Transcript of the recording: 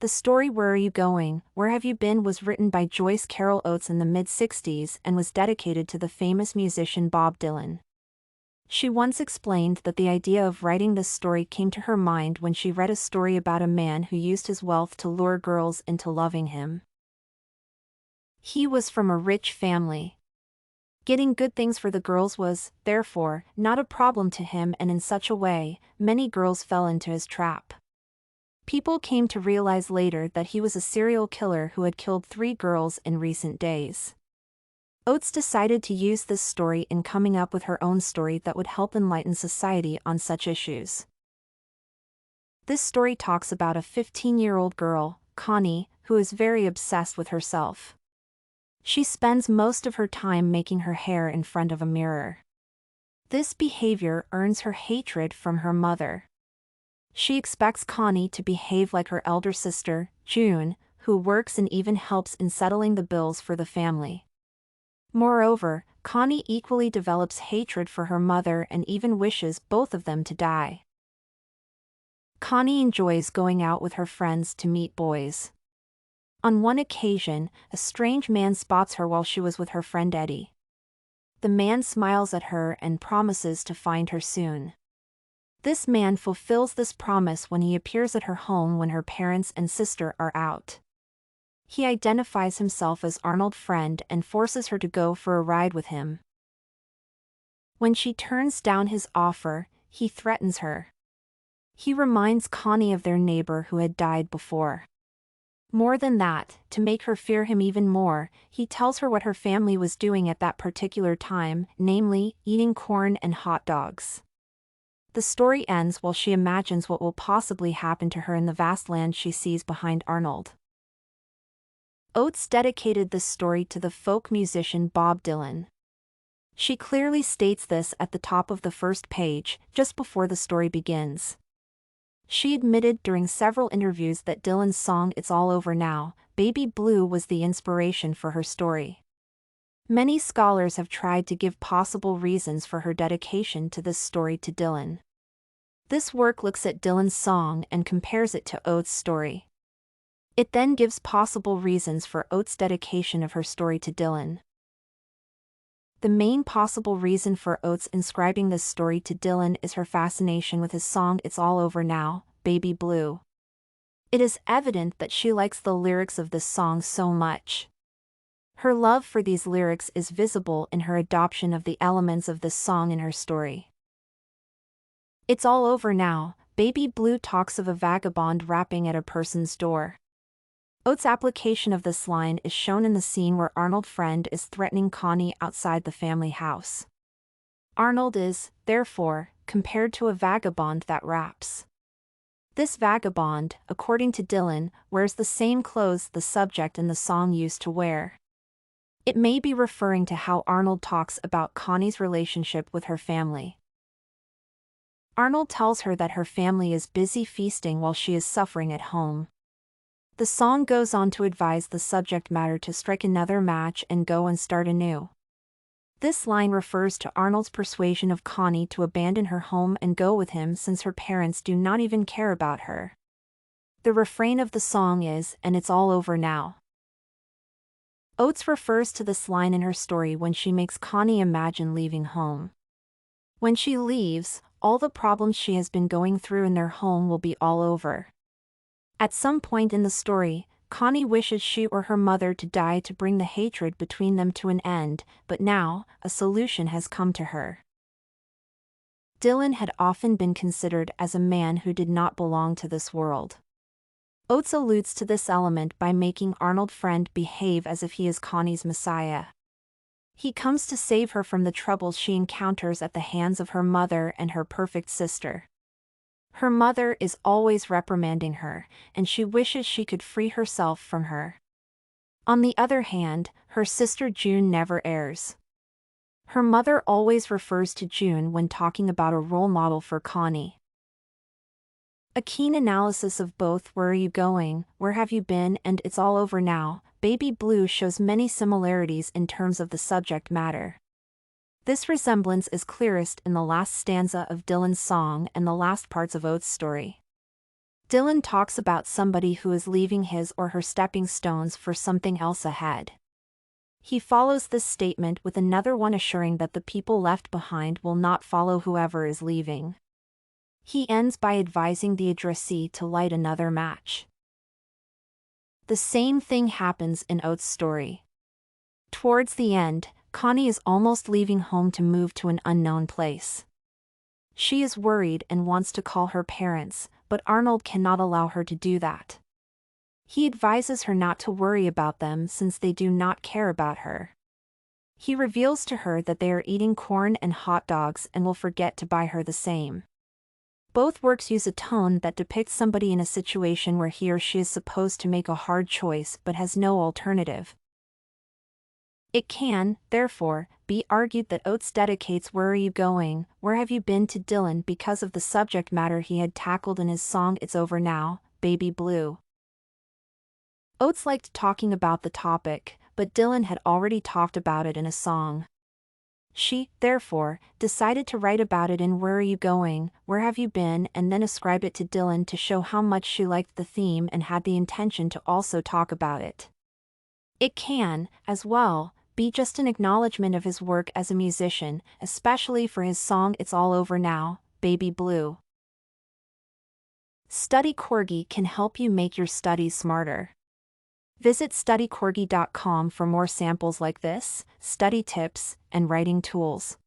The story Where Are You Going, Where Have You Been was written by Joyce Carol Oates in the mid-60s and was dedicated to the famous musician Bob Dylan. She once explained that the idea of writing this story came to her mind when she read a story about a man who used his wealth to lure girls into loving him. He was from a rich family. Getting good things for the girls was, therefore, not a problem to him, and in such a way, many girls fell into his trap. People came to realize later that he was a serial killer who had killed 3 girls in recent days. Oates decided to use this story in coming up with her own story that would help enlighten society on such issues. This story talks about a 15-year-old girl, Connie, who is very obsessed with herself. She spends most of her time making her hair in front of a mirror. This behavior earns her hatred from her mother. She expects Connie to behave like her elder sister, June, who works and even helps in settling the bills for the family. Moreover, Connie equally develops hatred for her mother and even wishes both of them to die. Connie enjoys going out with her friends to meet boys. On one occasion, a strange man spots her while she was with her friend Eddie. The man smiles at her and promises to find her soon. This man fulfills this promise when he appears at her home when her parents and sister are out. He identifies himself as Arnold's friend and forces her to go for a ride with him. When she turns down his offer, he threatens her. He reminds Connie of their neighbor who had died before. More than that, to make her fear him even more, he tells her what her family was doing at that particular time, namely, eating corn and hot dogs. The story ends while she imagines what will possibly happen to her in the vast land she sees behind Arnold. Oates dedicated this story to the folk musician Bob Dylan. She clearly states this at the top of the first page, just before the story begins. She admitted during several interviews that Dylan's song It's All Over Now, Baby Blue was the inspiration for her story. Many scholars have tried to give possible reasons for her dedication to this story to Dylan. This work looks at Dylan's song and compares it to Oates' story. It then gives possible reasons for Oates' dedication of her story to Dylan. The main possible reason for Oates inscribing this story to Dylan is her fascination with his song It's All Over Now, Baby Blue. It is evident that she likes the lyrics of this song so much. Her love for these lyrics is visible in her adoption of the elements of this song in her story. It's all over now, Baby Blue talks of a vagabond rapping at a person's door. Oates' application of this line is shown in the scene where Arnold's friend is threatening Connie outside the family house. Arnold is, therefore, compared to a vagabond that raps. This vagabond, according to Dylan, wears the same clothes the subject in the song used to wear. It may be referring to how Arnold talks about Connie's relationship with her family. Arnold tells her that her family is busy feasting while she is suffering at home. The song goes on to advise the subject matter to strike another match and go and start anew. This line refers to Arnold's persuasion of Connie to abandon her home and go with him since her parents do not even care about her. The refrain of the song is, "And it's all over now." Oates refers to this line in her story when she makes Connie imagine leaving home. When she leaves, all the problems she has been going through in their home will be all over. At some point in the story, Connie wishes she or her mother to die to bring the hatred between them to an end, but now, a solution has come to her. Dylan had often been considered as a man who did not belong to this world. Oates alludes to this element by making Arnold's friend behave as if he is Connie's messiah. He comes to save her from the troubles she encounters at the hands of her mother and her perfect sister. Her mother is always reprimanding her, and she wishes she could free herself from her. On the other hand, her sister June never errs. Her mother always refers to June when talking about a role model for Connie. A keen analysis of both Where Are You Going, Where Have You Been and It's All Over Now, Baby Blue shows many similarities in terms of the subject matter. This resemblance is clearest in the last stanza of Dylan's song and the last parts of Oates' story. Dylan talks about somebody who is leaving his or her stepping stones for something else ahead. He follows this statement with another one assuring that the people left behind will not follow whoever is leaving. He ends by advising the addressee to light another match. The same thing happens in Oates' story. Towards the end, Connie is almost leaving home to move to an unknown place. She is worried and wants to call her parents, but Arnold cannot allow her to do that. He advises her not to worry about them since they do not care about her. He reveals to her that they are eating corn and hot dogs and will forget to buy her the same. Both works use a tone that depicts somebody in a situation where he or she is supposed to make a hard choice but has no alternative. It can, therefore, be argued that Oates dedicates Where Are You Going, Where Have You Been to Dylan because of the subject matter he had tackled in his song It's Over Now, Baby Blue. Oates liked talking about the topic, but Dylan had already talked about it in a song. She, therefore, decided to write about it in Where Are You Going, Where Have You Been and then ascribe it to Dylan to show how much she liked the theme and had the intention to also talk about it. It can, as well, be just an acknowledgement of his work as a musician, especially for his song It's All Over Now, Baby Blue. Study Corgi can help you make your studies smarter. Visit studycorgi.com for more samples like this, study tips, and writing tools.